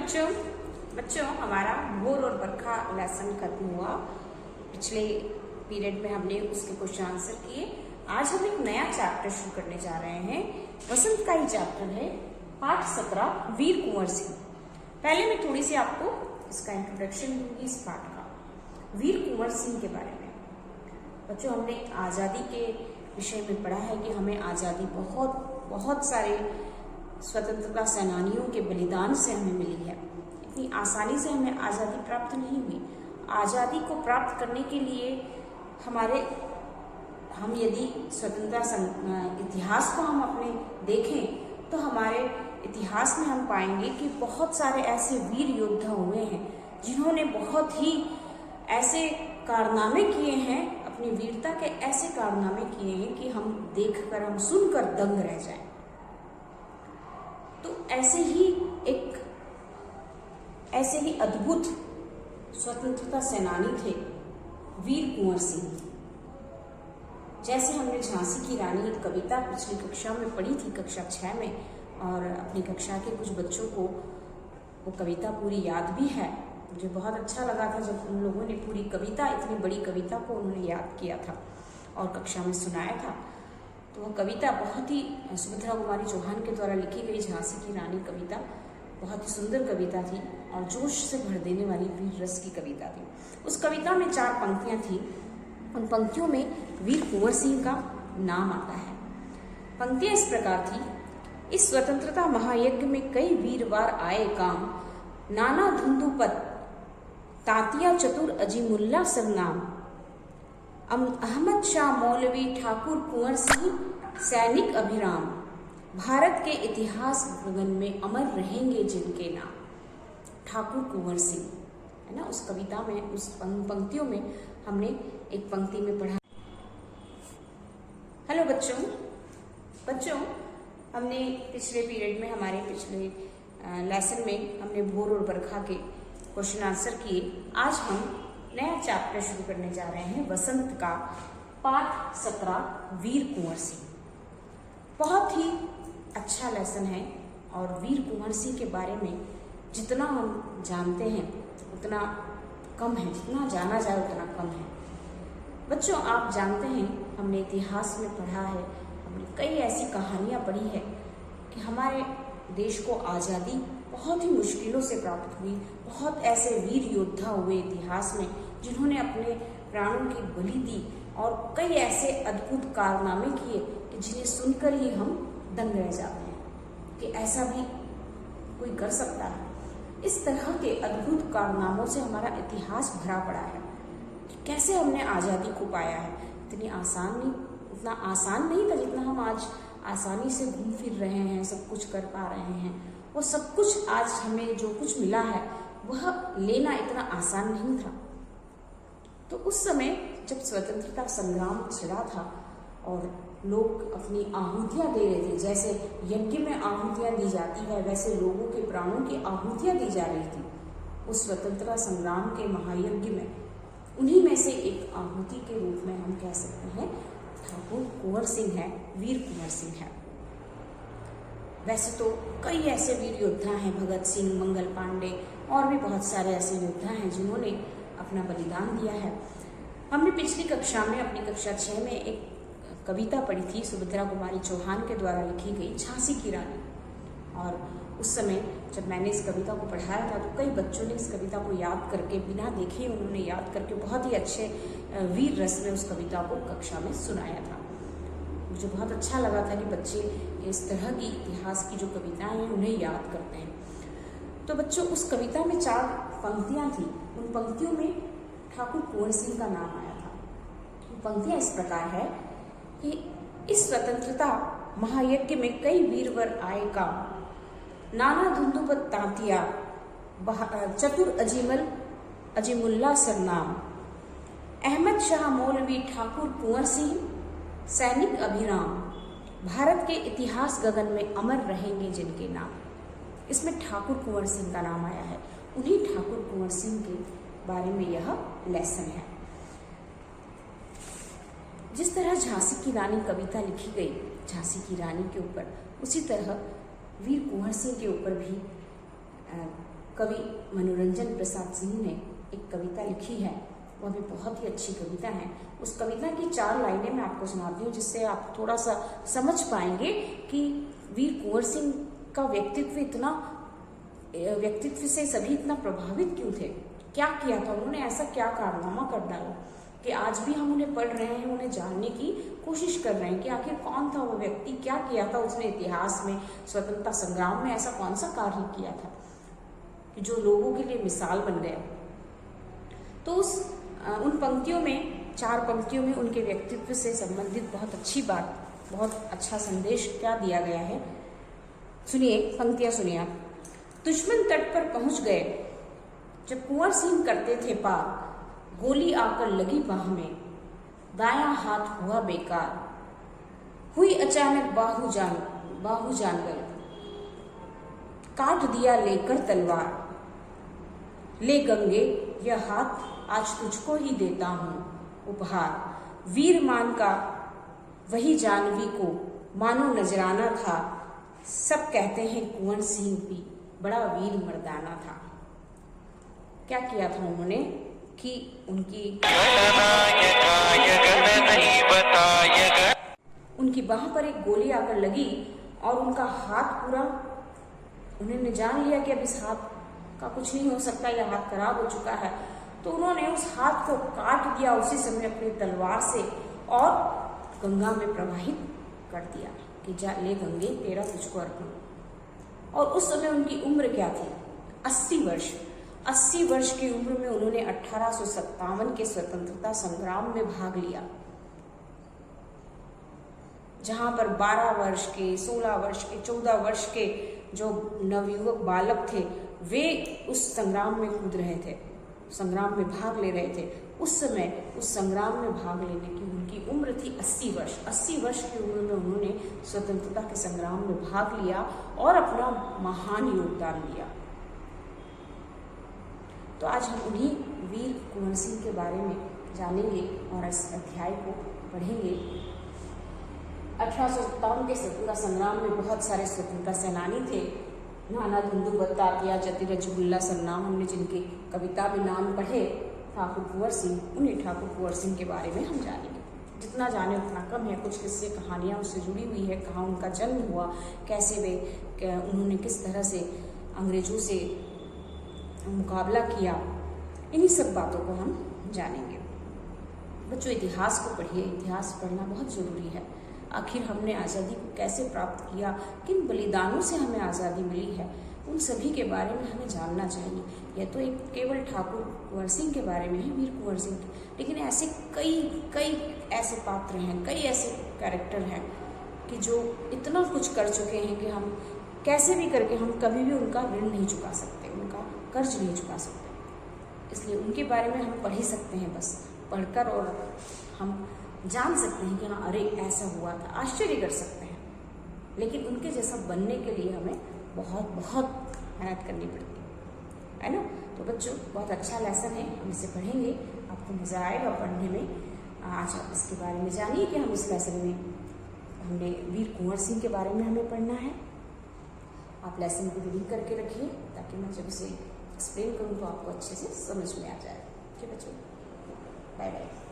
बच्चों बच्चों हमारा भोर और बरखा लेसन खत्म हुआ। पिछले पीरियड में हमने उसके क्वेश्चन आंसर किए। आज हम एक नया चैप्टर शुरू करने जा रहे हैं। वसंत का ही चैप्टर है, पाठ 17 वीर कुंवर सिंह। पहले मैं थोड़ी सी आपको इसका इंट्रोडक्शन दूंगी इस पाठ का, वीर कुंवर सिंह के बारे में। बच्चों हमने आज़ादी के विषय में पढ़ा है कि हमें आज़ादी बहुत सारे स्वतंत्रता सेनानियों के बलिदान से हमें मिली है। इतनी आसानी से हमें आज़ादी प्राप्त नहीं हुई। आज़ादी को प्राप्त करने के लिए हम यदि स्वतंत्रता इतिहास को हम अपने देखें तो हमारे इतिहास में हम पाएंगे कि बहुत सारे ऐसे वीर योद्धा हुए हैं जिन्होंने बहुत ही ऐसे कारनामे किए हैं, अपनी वीरता के ऐसे कारनामे किए हैं कि हम देखकर, हम सुनकर दंग रह जाएं। तो ऐसे ही अद्भुत स्वतंत्रता सेनानी थे वीर कुंवर सिंह। जैसे हमने झांसी की रानी एक कविता पिछली कक्षा में पढ़ी थी, कक्षा 6 में, और अपनी कक्षा के कुछ बच्चों को वो कविता पूरी याद भी है। मुझे बहुत अच्छा लगा था जब उन लोगों ने पूरी कविता, इतनी बड़ी कविता को उन्होंने याद किया था और कक्षा में सुनाया था। तो वह कविता बहुत ही सुभद्रा कुमारी चौहान के द्वारा लिखी गई झांसी की रानी कविता बहुत ही सुंदर कविता थी और जोश से भर देने वाली वीर रस की कविता थी। उस कविता में 4 पंक्तियां थी। उन पंक्तियों में वीर कुंवर सिंह का नाम आता है। पंक्तियां इस प्रकार थी: इस स्वतंत्रता महायज्ञ में कई वीरवार आए काम, नाना धुंधुपत तातिया चतुर अजीमुल्ला सरनाम, अहमद शाह मौलवी ठाकुर कुंवर सिंह सैनिक अभिराम, भारत के इतिहास गगन में अमर रहेंगे जिनके नाम। ठाकुर कुंवर सिंह है ना। उस कविता में, उस पंक्तियों में हमने एक पंक्ति में पढ़ा। हेलो बच्चों हमने पिछले पीरियड में, हमारे पिछले लेसन में हमने भोर और बरखा के क्वेश्चन आंसर किए। आज हम नया चैप्टर शुरू करने जा रहे हैं, वसंत का, पाठ 17 वीर कुंवर सिंह। बहुत ही अच्छा लेसन है और वीर कुंवर सिंह के बारे में जितना हम जानते हैं उतना कम है, जितना जाना जाए उतना कम है। बच्चों आप जानते हैं, हमने इतिहास में पढ़ा है, हमने कई ऐसी कहानियाँ पढ़ी है कि हमारे देश को आज़ादी बहुत ही मुश्किलों से प्राप्त हुई। बहुत ऐसे वीर योद्धा हुए इतिहास में जिन्होंने अपने प्राणों की बलि दी और कई ऐसे अद्भुत कारनामे किए कि जिन्हें सुनकर ही हम दंग रह जाते हैं कि ऐसा भी कोई कर सकता है। इस तरह के अद्भुत कारनामों से हमारा इतिहास भरा पड़ा है कि कैसे हमने आज़ादी को पाया है। उतना आसान नहीं था जितना हम आज आसानी से घूम फिर रहे हैं, सब कुछ कर पा रहे हैं। वो सब कुछ आज हमें जो कुछ मिला है वह लेना इतना आसान नहीं था। तो उस समय जब स्वतंत्रता संग्राम छिड़ा था और लोग अपनी आहुतियाँ दे रहे थे, जैसे यज्ञ में आहुतियाँ दी जाती है वैसे लोगों के प्राणों की आहुतियाँ दी जा रही थी उस स्वतंत्रता संग्राम के महायज्ञ में। उन्हीं में से एक आहुति के रूप में हम कह सकते हैं ठाकुर कुंवर सिंह है, वीर कुंवर सिंह है। वैसे तो कई ऐसे वीर योद्धा हैं, भगत सिंह, मंगल पांडे और भी बहुत सारे ऐसे योद्धा हैं जिन्होंने अपना बलिदान दिया है। हमने पिछली कक्षा में, अपनी कक्षा 6 में एक कविता पढ़ी थी, सुभद्रा कुमारी चौहान के द्वारा लिखी गई, झांसी की रानी। और उस समय जब मैंने इस कविता को पढ़ाया था तो कई बच्चों ने इस कविता को याद करके, बिना देखे उन्होंने याद करके बहुत ही अच्छे वीर रस में उस कविता को कक्षा में सुनाया था। मुझे बहुत अच्छा लगा था कि बच्चे इस तरह की इतिहास की जो कविताएं हैं उन्हें याद करते हैं। तो बच्चों उस कविता में 4 पंक्तियां थी। उन पंक्तियों में ठाकुर कुंवर सिंह का नाम आया था। पंक्तियां इस प्रकार है कि इस स्वतंत्रता महायज्ञ में कई वीरवर आए काम, नाना धुंधुपत तांतिया चतुर अजीमुल्ला सरनाम, अहमद शाह मौलवी ठाकुर कुंवर सिंह सैनिक अभिराम, भारत के इतिहास गगन में अमर रहेंगे जिनके नाम। इसमें ठाकुर कुंवर सिंह का नाम आया है। उन्हीं ठाकुर कुंवर सिंह के बारे में यह लेसन है। जिस तरह झांसी की रानी कविता लिखी गई झांसी की रानी के ऊपर, उसी तरह वीर कुंवर सिंह के ऊपर भी कवि मनोरंजन प्रसाद सिंह ने एक कविता लिखी है, वह भी बहुत ही अच्छी कविता है। उस कविता की 4 लाइनें मैं आपको सुनाती हूँ, जिससे आप थोड़ा सा समझ पाएंगे कि वीर कुंवर सिंह का व्यक्तित्व से सभी इतना प्रभावित क्यों थे, क्या किया था उन्होंने, ऐसा क्या कारनामा कर डाला कि आज भी हम उन्हें पढ़ रहे हैं, उन्हें जानने की कोशिश कर रहे हैं कि आखिर कौन था वो व्यक्ति, क्या किया था उसने इतिहास में, स्वतंत्रता संग्राम में ऐसा कौन सा कार्य किया था कि जो लोगों के लिए मिसाल बन गया। तो उन पंक्तियों में, 4 पंक्तियों में उनके व्यक्तित्व से संबंधित बहुत अच्छी बात, बहुत अच्छा संदेश क्या दिया गया है, सुनिए, पंक्तियां सुनिए आप। दुश्मन तट पर पहुंच गए जब कुंवर सिंह करते थे पार, गोली आकर लगी बाह में, दायां हाथ हुआ बेकार, हुई अचानक बाहु जानकर, काट दिया लेकर तलवार, ले गंगे यह हाथ आज तुझको ही देता हूं उपहार, वीर मान का वही जानवी को मानो नजराना था, सब कहते हैं कुंवर सिंह भी बड़ा वीर मर्दाना था। क्या किया था उन्होंने कि उनकी बाह पर एक गोली आकर लगी और उनका हाथ पूरा, उन्होंने जान लिया कि अब इस हाथ का कुछ नहीं हो सकता, यह हाथ खराब हो चुका है, तो उन्होंने उस हाथ को काट दिया उसी समय अपनी तलवार से और गंगा में प्रवाहित कर दिया कि जा ले गंगे तेरा तुझको अर्पण। और उस समय उनकी उम्र क्या थी? 80 वर्ष। 80 वर्ष की उम्र में उन्होंने 1857 के स्वतंत्रता संग्राम में भाग लिया, जहां पर 12 वर्ष के, 16 वर्ष के, 14 वर्ष के जो नवयुवक बालक थे वे उस संग्राम में कूद रहे थे, संग्राम में भाग ले रहे थे। उस समय उस संग्राम में भाग लेने की उनकी उम्र थी 80 वर्ष। 80 वर्ष की उम्र में उन्होंने स्वतंत्रता के संग्राम में भाग लिया और अपना महान योगदान दिया। तो आज हम उन्हीं वीर कुंवर सिंह के बारे में जानेंगे और इस अध्याय को पढ़ेंगे। 1857 के स्वतंत्रता संग्राम में बहुत सारे स्वतंत्रता सेनानी थे। नाना धुंधु बत्तातिया, जति रजगुल्ला सरनाम हमने जिनके कविता में नाम पढ़े, ठाकुर कुंवर सिंह, उन्हीं ठाकुर कुंवर सिंह के बारे में हम जानेंगे। जितना जाने उतना कम है। कुछ किस्से कहानियाँ उससे जुड़ी हुई है, कहाँ उनका जन्म हुआ, कैसे उन्होंने किस तरह से अंग्रेजों से मुकाबला किया, इन्हीं सब बातों को हम जानेंगे। बच्चों, इतिहास को पढ़िए, इतिहास पढ़ना बहुत ज़रूरी है। आखिर हमने आज़ादी को कैसे प्राप्त किया, किन बलिदानों से हमें आज़ादी मिली है, उन सभी के बारे में हमें जानना चाहिए। यह तो एक केवल ठाकुर कुंवर सिंह के बारे में है, वीर कुंवर सिंह, लेकिन ऐसे कई ऐसे पात्र हैं, कई ऐसे कैरेक्टर हैं कि जो इतना कुछ कर चुके हैं कि हम कैसे भी करके हम कभी भी उनका ऋण नहीं चुका सकते, उनका कर्ज नहीं चुका सकते। इसलिए उनके बारे में हम पढ़ ही सकते हैं, बस पढ़कर, और हम जान सकते हैं कि हाँ अरे ऐसा हुआ था, आश्चर्य कर सकते हैं। लेकिन उनके जैसा बनने के लिए हमें बहुत बहुत मेहनत करनी पड़ती है ना। तो बच्चों, बहुत अच्छा लेसन है, हम इसे पढ़ेंगे, आपको मज़ा आएगा पढ़ने में। आज आप इसके बारे में जानिए कि हम इस लेसन में हमने वीर कुंवर सिंह के बारे में हमें पढ़ना है। आप लेसन को रीडिंग करके रखिए ताकि मैं जब इसे एक्सप्लेन करूँ तो आपको अच्छे से समझ में आ जाए। ठीक है बच्चों, बाय बाय।